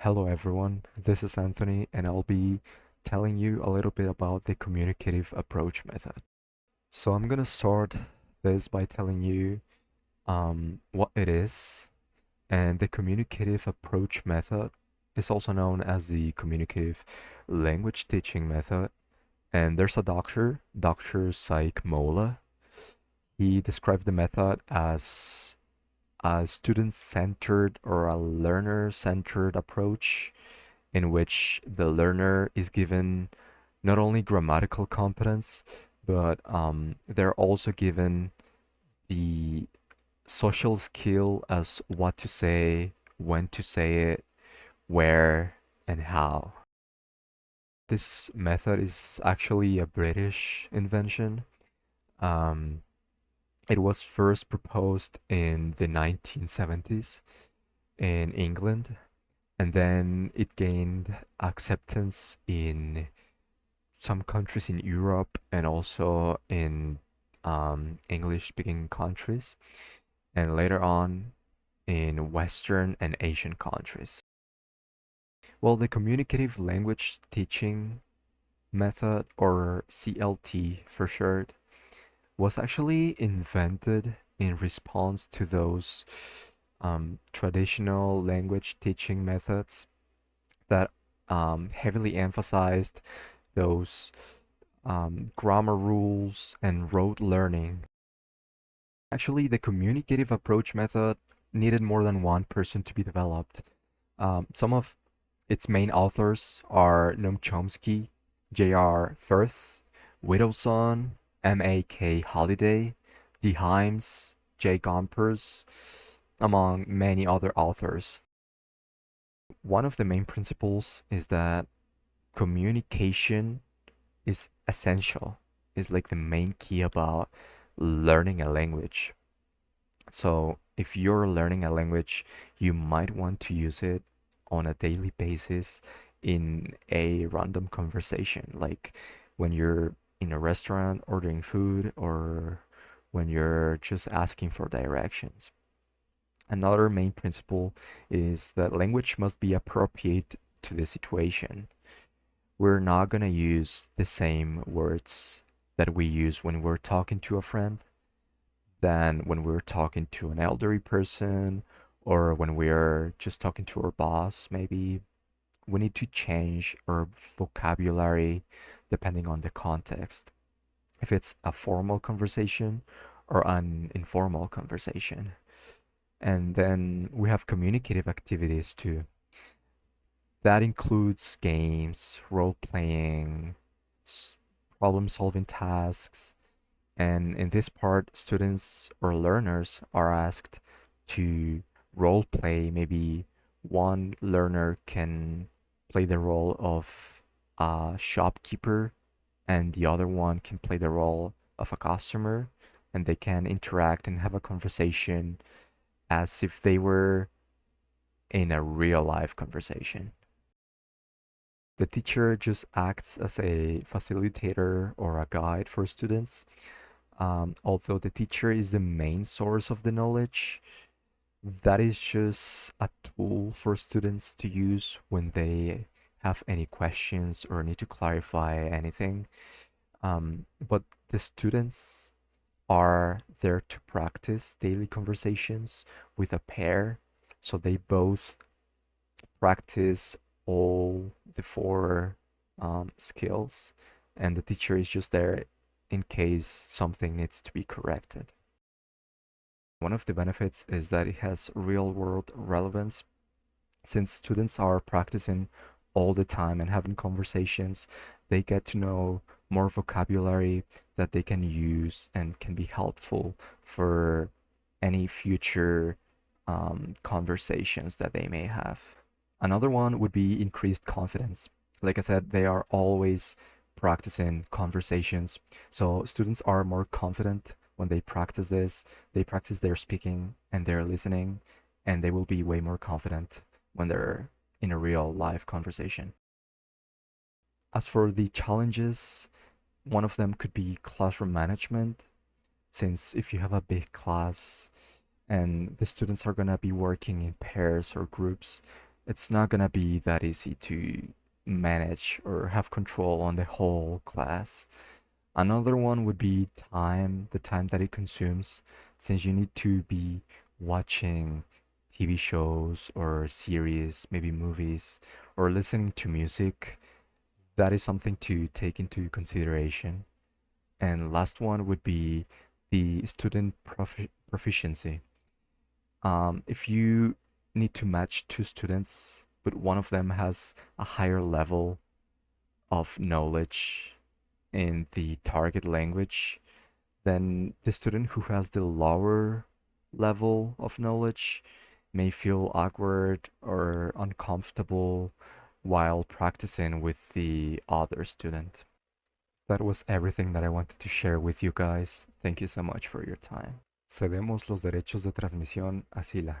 Hello everyone, this is Anthony and I'll be telling you a little bit about the communicative approach method. So I'm gonna start this by telling you what it is, and the communicative approach method is also known as the communicative language teaching method. And there's a Dr. CIIILA. He described the method as a student-centered or a learner-centered approach in which the learner is given not only grammatical competence, but they're also given the social skill as what to say, when to say it, where, and how. This method is actually a British invention. Um, it was first proposed in the 1970s in England, and then it gained acceptance in some countries in Europe and also in English-speaking countries, and later on in Western and Asian countries. Well, the communicative language teaching method, or CLT for short, was actually invented in response to those traditional language teaching methods that heavily emphasized those grammar rules and rote learning. Actually, the communicative approach method needed more than one person to be developed. Some of its main authors are Noam Chomsky, J.R. Firth, Whittleson, M.A.K. Holliday, D. Himes, J. Gompers, among many other authors. One of the main principles is that communication is essential, is like the main key about learning a language. So if you're learning a language, you might want to use it on a daily basis in a random conversation, like when you're in a restaurant ordering food or when you're just asking for directions. Another main principle is that language must be appropriate to the situation. We're not going to use the same words that we use when we're talking to a friend than when we're talking to an elderly person or when we're just talking to our boss, maybe. We need to change our vocabulary depending on the context. If it's a formal conversation or an informal conversation. And then we have communicative activities too. That includes games, role playing, problem solving tasks. And in this part, students or learners are asked to role play. Maybe one learner can play the role of a shopkeeper, and the other one can play the role of a customer, and they can interact and have a conversation as if they were in a real life conversation. The teacher just acts as a facilitator or a guide for students. Although the teacher is the main source of the knowledge, that is just a tool for students to use when they have any questions or need to clarify anything. But the students are there to practice daily conversations with a pair, so they both practice all the four skills, and the teacher is just there in case something needs to be corrected. One of the benefits is that it has real-world relevance. Since students are practicing all the time and having conversations, they get to know more vocabulary that they can use and can be helpful for any future conversations that they may have. Another one would be increased confidence. Like I said, they are always practicing conversations. So students are more confident when they practice this. They practice their speaking and their listening, and they will be way more confident when they're in a real live conversation. As for the challenges, one of them could be classroom management, since if you have a big class and the students are going to be working in pairs or groups, it's not gonna be that easy to manage or have control on the whole class. Another one would be time, the time that it consumes, since you need to be watching TV shows or series, maybe movies, or listening to music. That is something to take into consideration. And last one would be the student proficiency. If you need to match two students, but one of them has a higher level of knowledge in the target language, then the student who has the lower level of knowledge may feel awkward or uncomfortable while practicing with the other student. That was everything that I wanted to share with you guys. Thank you so much for your time. Cedemos los derechos de transmisión a CIILA.